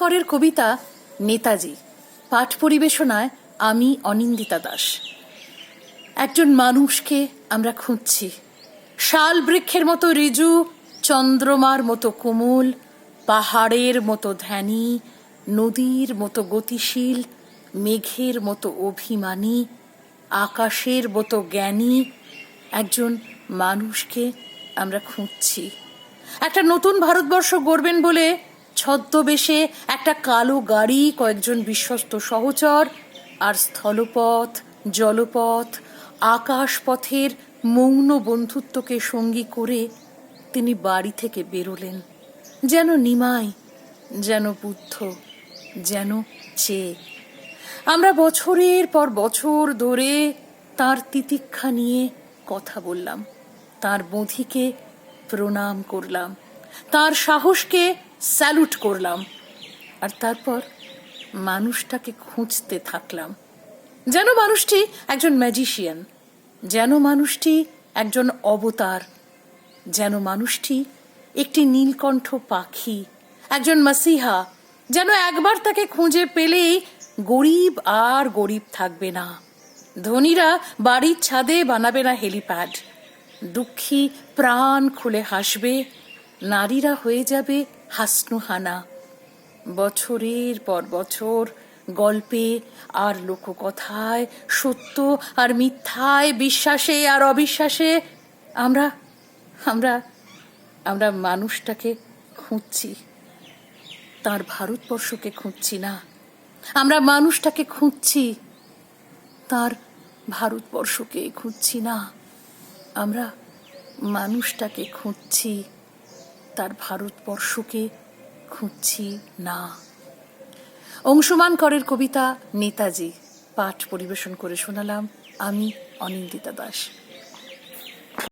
করের কবিতা নেতাজি, পাঠ পরিবেশনায় আমি অনিন্দিতা দাস। একজন মানুষকে আমরা খুঁজছি, শাল বৃক্ষের মতো ঋজু, চন্দ্রমার মতো কোমল, পাহাড়ের মতো ধ্যানী, নদীর মতো গতিশীল, মেঘের মতো অভিমানী, আকাশের মতো জ্ঞানী। একজন মানুষকে আমরা খুঁজছি। একটা নতুন ভারতবর্ষ গড়বেন বলে ছদ্মবেশে একটা কালো গাড়ি, কয়েকজন বিশ্বস্ত সহচর আর স্থলপথ, জলপথ, আকাশপথের মৌন বন্ধুত্বকে সঙ্গী করে তিনি বাড়ি থেকে বেরোলেন, যেন নিমাই, যেন বুদ্ধ, যেন চেয়ে। আমরা বছরের পর বছর ধরে তার তিতিক্ষা নিয়ে কথা বললাম, তার বোধিকে প্রণাম করলাম, তার সাহসকে স্যালুট করলাম, আর তারপর মানুষটাকে খুঁজতে থাকলাম। যেন মানুষটি একজন ম্যাজিশিয়ান, যেন মানুষটি একজন অবতার, যেন মানুষটি একটি নীলকণ্ঠ পাখি, একজন মাসিহা, যেন একবার তাকে খুঁজে পেলেই গরিব আর গরিব থাকবে না। ধনীরা বাড়ির ছাদে বানাবে না হেলিপ্যাড, দুঃখী প্রাণ খুলে হাসবে, নারীরা হয়ে যাবে হাসনুহানা। বছরের পর বছর গল্পে আর লোককথায়, সত্য আর মিথ্যায়, বিশ্বাসে আর অবিশ্বাসে আমরা আমরা আমরা মানুষটাকে খুঁজছি, তার ভারতবর্ষকে খুঁজছি না। আমরা মানুষটাকে খুঁজছি, তার ভারতবর্ষকে খুঁজছি না। আমরা মানুষটাকে খুঁজছি, তার ভারতবর্ষকে খুঁজছি না। অংশুমান করের কবিতা নেতাজি, পাঠ পরিবেশন করে শোনালাম আমি অনিন্দিতা দাস।